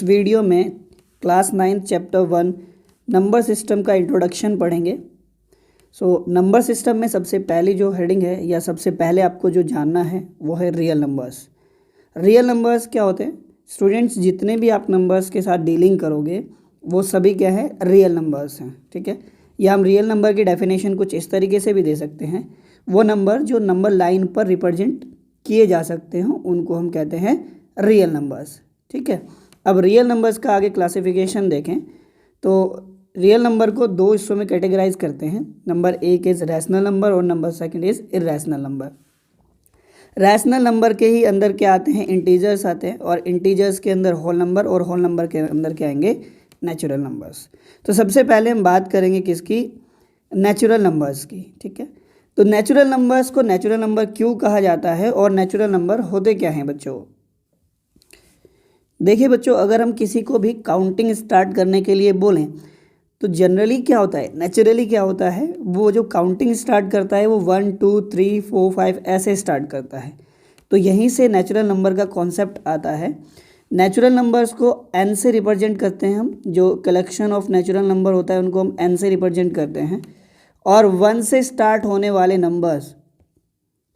इस वीडियो में class 9 chapter 1 number system का इंट्रोडक्शन पढ़ेंगे। नंबर सिस्टम में सबसे पहली जो हेडिंग है या सबसे पहले आपको जो जानना है वो है रियल नंबर्स। रियल नंबर्स क्या होते हैं स्टूडेंट्स? जितने भी आप नंबर्स के साथ डीलिंग करोगे वो सभी क्या है, रियल नंबर्स हैं। ठीक है, या हम रियल नंबर की डेफिनेशन कुछ इस तरीके से भी दे सकते हैं, वो नंबर जो नंबर लाइन पर रिप्रेजेंट किए जा सकते हैं उनको हम कहते हैं रियल नंबर्स। ठीक है, अब रियल नंबर्स का आगे क्लासिफिकेशन देखें तो रियल नंबर को दो हिस्सों में कैटेगराइज करते हैं। नंबर एक इज़ रैशनल नंबर और number second is irrational number. Rational number के ही अंदर क्या आते हैं, इंटीजर्स आते हैं, और इंटीजर्स के अंदर होल नंबर, और होल नंबर के अंदर क्या आएंगे, नेचुरल नंबर्स। तो सबसे पहले हम बात करेंगे किसकी, नेचुरल नंबर्स की। ठीक है, तो नेचुरल नंबर्स को नेचुरल नंबर क्यों कहा जाता है और नेचुरल नंबर होते क्या हैं बच्चों? देखिए बच्चों, अगर हम किसी को भी काउंटिंग स्टार्ट करने के लिए बोलें तो जनरली क्या होता है, नेचुरली क्या होता है, वो जो काउंटिंग स्टार्ट करता है वो 1 2 3 4 5 ऐसे स्टार्ट करता है। तो यहीं से नेचुरल नंबर का कॉन्सेप्ट आता है। नेचुरल नंबर्स को n से रिप्रेजेंट करते हैं हम, जो कलेक्शन ऑफ नेचुरल नंबर होता है उनको हम n से रिप्रेजेंट करते हैं। और 1 से स्टार्ट होने वाले नंबर्स,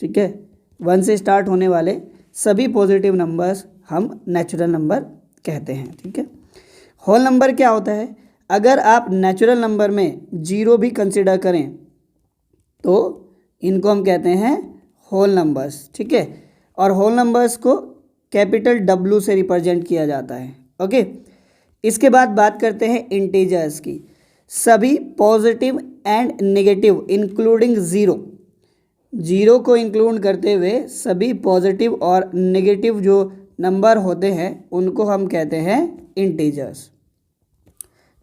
ठीक है, 1 से स्टार्ट होने वाले सभी पॉजिटिव नंबर्स हम नेचुरल नंबर कहते हैं। ठीक है, होल नंबर क्या होता है, अगर आप नेचुरल नंबर में 0 भी कंसिडर करें तो इनको हम कहते हैं होल नंबर्स। ठीक है, और होल नंबर्स को कैपिटल W से रिप्रेजेंट किया जाता है। ओके, इसके बाद बात करते हैं इंटीजर्स की। सभी positive and negative including zero को इंक्लूड करते हुए सभी पॉजिटिव और नेगेटिव जो नंबर होते हैं उनको हम कहते हैं इंटीजर्स।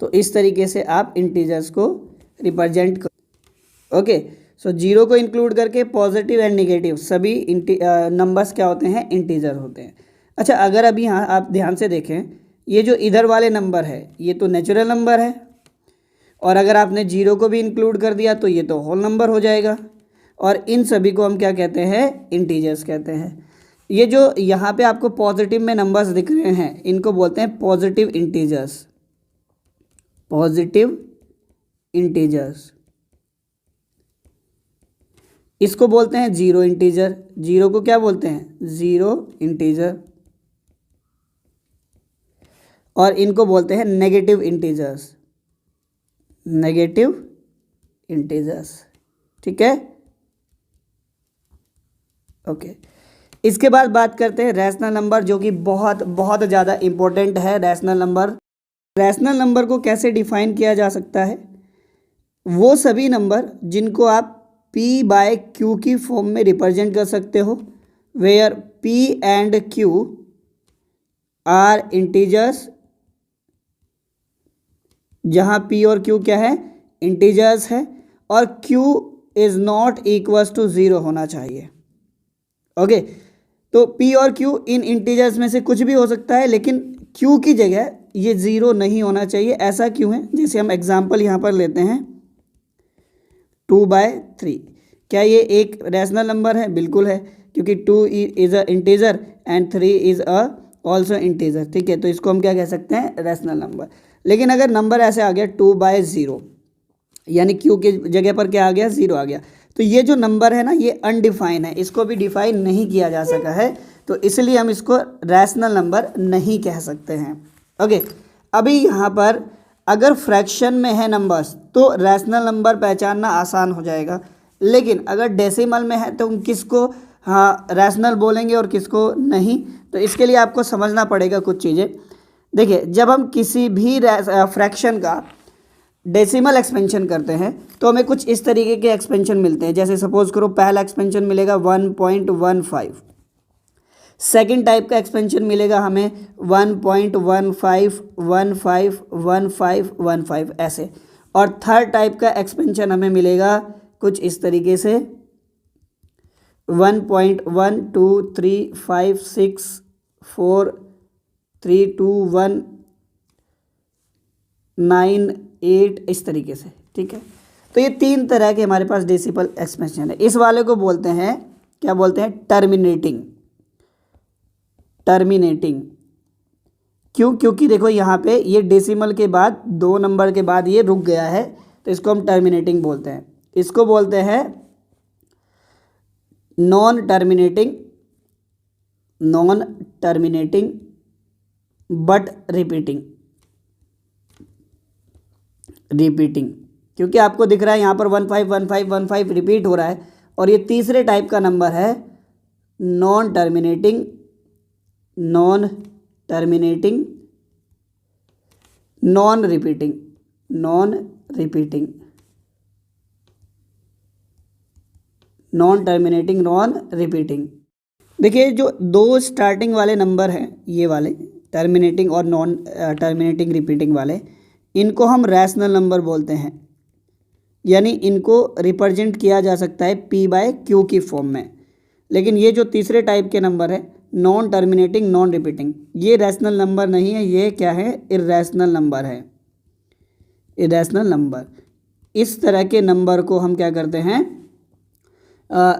तो इस तरीके से आप इंटीजर्स को रिप्रेजेंट कर। ओके, सो 0 को इंक्लूड करके पॉजिटिव एंड नेगेटिव सभी नंबर्स क्या होते हैं, इंटीजर होते हैं। अच्छा, अगर अभी यहाँ आप ध्यान से देखें, ये जो इधर वाले नंबर है ये तो नेचुरल नंबर है, और अगर आपने 0 को भी इंक्लूड कर दिया तो ये तो होल नंबर हो जाएगा, और इन सभी को हम क्या कहते हैं, इंटीजर्स कहते हैं। ये जो यहाँ पे आपको पॉजिटिव में नंबर्स दिख रहे हैं इनको बोलते हैं पॉजिटिव इंटीजर्स। पॉजिटिव इंटीजर्स, इसको बोलते हैं जीरो इंटीजर। जीरो को क्या बोलते हैं, जीरो इंटीजर। और इनको बोलते हैं नेगेटिव इंटीजर्स, नेगेटिव इंटीजर्स। ठीक है, ओके। इसके बाद बात करते हैं रैशनल नंबर, जो कि बहुत बहुत ज़्यादा इंपॉर्टेंट है। रैशनल नंबर को कैसे डिफाइन किया जा सकता है, वो सभी नंबर जिनको आप P/Q की फॉर्म में रिप्रेजेंट कर सकते हो, where P and Q are integers, जहाँ P और Q क्या है, इंटीजर्स है, और Q is not equals to 0 होना चाहिए। ओके, तो P और Q इन इंटीजर्स में से कुछ भी हो सकता है, लेकिन Q की जगह ये 0 नहीं होना चाहिए। ऐसा क्यों है, जैसे हम एग्जाम्पल यहाँ पर लेते हैं 2/3। क्या ये एक रैशनल नंबर है? बिल्कुल है, क्योंकि 2 is a integer and 3 is a also integer. ठीक है, तो इसको हम क्या कह सकते हैं, रैशनल नंबर। लेकिन अगर नंबर ऐसे आ गया 2/0, यानी Q की जगह पर क्या आ गया, 0 आ गया, तो ये जो नंबर है ना ये अनडिफाइन है, इसको भी डिफाइन नहीं किया जा सका है, तो इसलिए हम इसको रैशनल नंबर नहीं कह सकते हैं। ओके, अभी यहाँ पर अगर फ्रैक्शन में है नंबर्स तो रैशनल नंबर पहचानना आसान हो जाएगा, लेकिन अगर डेसिमल में है तो हम किसको हाँ रैशनल बोलेंगे और किसको नहीं, तो इसके लिए आपको समझना पड़ेगा कुछ चीज़ें। देखिए, जब हम किसी भी फ्रैक्शन का डेसिमल एक्सपेंशन करते हैं तो हमें कुछ इस तरीके के एक्सपेंशन मिलते हैं। जैसे सपोज करो पहला एक्सपेंशन मिलेगा 1.15, सेकेंड टाइप का एक्सपेंशन मिलेगा हमें 1.15151515 ऐसे, और थर्ड टाइप का एक्सपेंशन हमें मिलेगा कुछ इस तरीके से 1.12356432198 इस तरीके से। ठीक है, तो ये 3 तरह के हमारे पास डेसिमल एक्सपेंशन है। इस वाले को बोलते हैं, क्या बोलते हैं, टर्मिनेटिंग। क्यों? क्योंकि देखो यहाँ पे ये डेसिमल के बाद 2 नंबर के बाद ये रुक गया है, तो इसको हम टर्मिनेटिंग बोलते हैं। इसको बोलते हैं नॉन टर्मिनेटिंग बट रिपीटिंग, क्योंकि आपको दिख रहा है यहाँ पर 151515 रिपीट हो रहा है, और ये तीसरे टाइप का नंबर है नॉन टर्मिनेटिंग नॉन रिपीटिंग। देखिए जो दो स्टार्टिंग वाले नंबर हैं, ये वाले टर्मिनेटिंग और नॉन टर्मिनेटिंग रिपीटिंग वाले, इनको हम रैशनल नंबर बोलते हैं, यानी इनको रिप्रेजेंट किया जा सकता है P/Q की फॉर्म में। लेकिन ये जो तीसरे टाइप के नंबर है नॉन टर्मिनेटिंग नॉन रिपीटिंग, ये रैशनल नंबर नहीं है, ये क्या है? इर्रेशनल नंबर है, इरेशनल नंबर। इस तरह के नंबर को हम क्या करते हैं?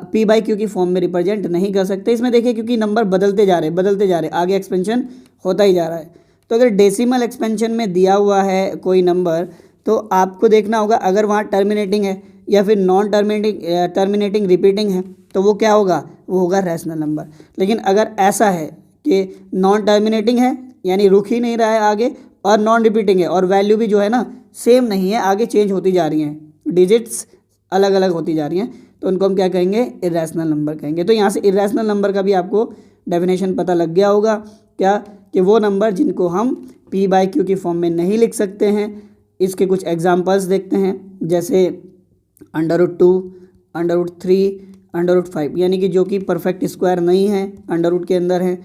P/Q की फॉर्म में रिप्रेजेंट नहीं कर सकते। इसमें देखिए क्योंकि नंबर बदलते जा रहे, आगे एक्सपेंशन होता ही जा रहा है। तो अगर डेसिमल एक्सपेंशन में दिया हुआ है कोई नंबर, तो आपको देखना होगा अगर वहाँ टर्मिनेटिंग है या फिर नॉन टर्मिनेटिंग रिपीटिंग है, तो वो क्या होगा? वो होगा रैशनल नंबर। लेकिन अगर ऐसा है कि नॉन टर्मिनेटिंग है, यानी रुक ही नहीं रहा है आगे, और नॉन रिपीटिंग है, और वैल्यू भी जो है ना सेम नहीं है, आगे चेंज होती जा रही हैं, डिजिट्स अलग अलग होती जा रही हैं, तो उनको हम क्या कहेंगे? इर्रेशनल नंबर कहेंगे। तो यहाँ से इर्रेशनल नंबर का भी आपको डेफिनेशन पता लग गया होगा, क्या? कि वो नंबर जिनको हम P/Q की फॉर्म में नहीं लिख सकते हैं। इसके कुछ एग्जांपल्स देखते हैं, जैसे √2, √3, √5, यानी कि जो कि परफेक्ट स्क्वायर नहीं है, अंडर रूट के अंदर है,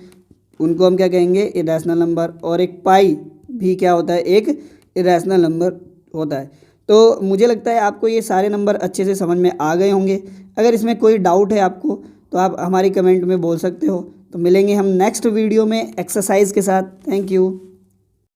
उनको हम क्या कहेंगे? Irrational number. और एक पाई भी क्या होता है? एक इरेशनल नंबर होता है। तो मुझे लगता है आपको ये सारे नंबर अच्छे से समझ में आ गए होंगे। अगर इसमें कोई डाउट है आपको, तो आप हमारी कमेंट में बोल सकते हो। तो मिलेंगे हम नेक्स्ट वीडियो में एक्सरसाइज के साथ। Thank you.